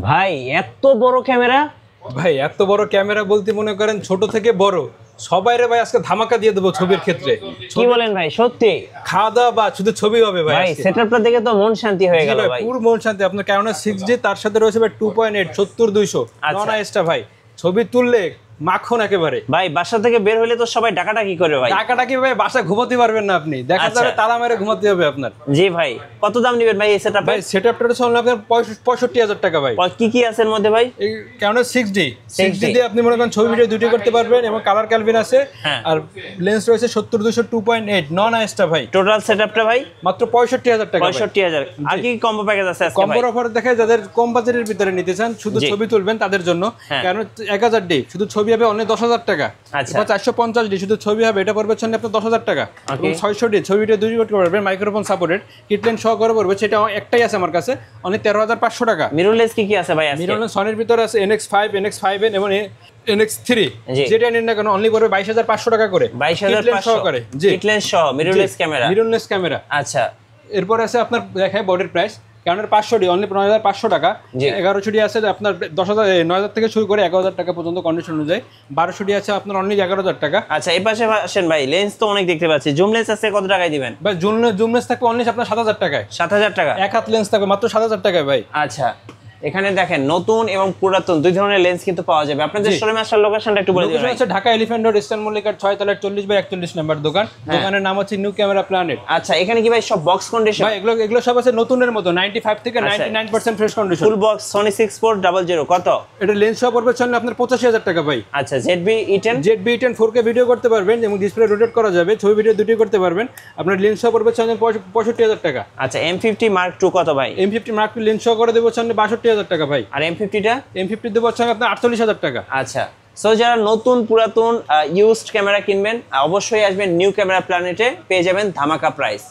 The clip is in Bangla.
ভাই এত বড় ক্যামেরা! ভাই এত বড় ক্যামেরা বলতে মনে করেন ছোট থেকে বড় সবাই রে ভাই আজকে ধামাকা দিয়ে দেবো ছবির ক্ষেত্রে। কি বলেন ভাই, সত্যি? খাওয়া দাওয়া বা শুধু ছবি হবে ভাই ভাই আজকে। সেটআপটা দেখে তো মন শান্তি হয়ে গেল ভাই। পুরো মন শান্তি। আপনার ক্যানোন 6D তার সাথে রয়েছে ভাই 2.8 70-200 আচ্ছা। নন আইএসটা ভাই ছবি তুললে মাখন একেবারে। ভাই বাসা থেকে বের হলে তো সবাই ডাকাডাকি করে ভাই। টাকাটা কি ভাই বাসায় ঘুমাতে পারবেন না আপনি, দেখা আচ্ছা। যাবে তালা মেরে ঘুমাতে হবে আপনার। জি ভাই, কত দাম নেবেন ভাই এই সেটআপে? ভাই সেটআপটা হচ্ছে আপনার 65,000 টাকা ভাই। কি কি আছে এর মধ্যে ভাই? এই ক্যানোন 6D দিয়ে আপনি মনে করেন ছবি ভিডিও দুটি করতে পারবেন এবং কালার ক্যালভিন আছে। হ্যাঁ। আর লেন্স রয়েছে 70-200 2.8 নন আইএসটা ভাই। টোটাল সেটআপটা ভাই মাত্র 65,000 টাকা ভাই। 65,000। আর কি কম্বো প্যাকেজ আছে আজকে ভাই? কম্বোর অফার দেখায় যাদের কম বাজেটের ভিতরে নিতে চান, শুধু জি। ছবি তুলবেন তাদের জন্য। হ্যাঁ। কারণ 1000D শুধু ছবি হবে অনলি 10,000 টাকা। আচ্ছা। এবার 450D শুধু ছবি হবে, এটা পড়বে হচ্ছে আপনার 10,000 টাকা। এবং 600D ছবি ভিডিও দুই করতে পারবেন, মাইক্রোফোন সাপোর্টেড, কিটলেন সহ করে পড়বে, সেটা একটাই আছে আমার কাছে অনলি 13,500 টাকা। মিররলেস কি কি আছে ভাই আজকে? মিররলেস সনির ভিতরে আছে NX5, NX5N এবং NX3, জি। যেটা নিন না কেন অনলি পড়বে 22,500 টাকা করে। 22,500 সহকারে। জি, কিটলেন সহ মিররলেস ক্যামেরা। Mirrorless camera. আচ্ছা। এরপর আছে আপনার দেখায় বডির প্রাইস ক্যানোনের 500D অনলি 9,500 টাকা। জি। 1100D আছে আপনার 9,000 থেকে শুরু করে 11,000 টাকা পর্যন্ত কন্ডিশন অনুযায়ী। 1200D আছে আপনার অনলি 11,000 টাকা। আচ্ছা, এই পাশে আসেন ভাই, লেন্স তো অনেক দেখতে পাচ্ছি। জুম লেন্স আছে কত টাকায় দিবেন? ভাই জুম লেন্স থাকবে অনলি আপনার 7,000 টাকায়। 7,000 টাকা। এক হাত লেন্স থাকবে মাত্র 7,000 টাকায় ভাই। আচ্ছা, এখানে দেখেন নতুন এবং পুরাতন দুই ধরনের লেন্স কিন্তু পাওয়া যাবে। আপনাদের জি। শোরুমে আসার লোকেশনটা একটু বলে দিবেন লোকেশন ভাই। আছে ঢাকা এলিফ্যান্ট রোড, ইস্টার্ন মল্লিকার 6 তলায় 40/41 নাম্বার দোকান। দোকানের নাম হচ্ছে নিউ ক্যামেরা প্ল্যানেট। আচ্ছা, এখানে কি ভাই সব বক্স কন্ডিশন? ভাই এগুলো সব আছে নতুনের মতো 95 থেকে 99% fresh condition. Full box Sony 6400 কত? এটা লেন্স সহ পড়বে হচ্ছে আপনার 85,000 টাকা ভাই। আচ্ছা, ZB-E10 ZB-E10 4K ভিডিও করতে পারবেন এবং ডিসপ্লে রোটেট করা যাবে, ছবি ভিডিও দুটোই করতে পারবেন। আপনার লেন্স সহ পড়বে হচ্ছে 65,000 টাকা। আচ্ছা, M50 Mark II কত ভাই? M50 Mark II লেন্স সহ করে দেবো হচ্ছে 62,000 টাকা ভাই। আর M50টা? M50 দেবো হচ্ছে আপনার 48,000 টাকা। আচ্ছা, সো যারা নতুন পুরাতন ইউজড ক্যামেরা কিনবেন অবশ্যই আসবেন নিউ ক্যামেরা প্ল্যানেটে, পেয়ে যাবেন ধামাকা প্রাইস।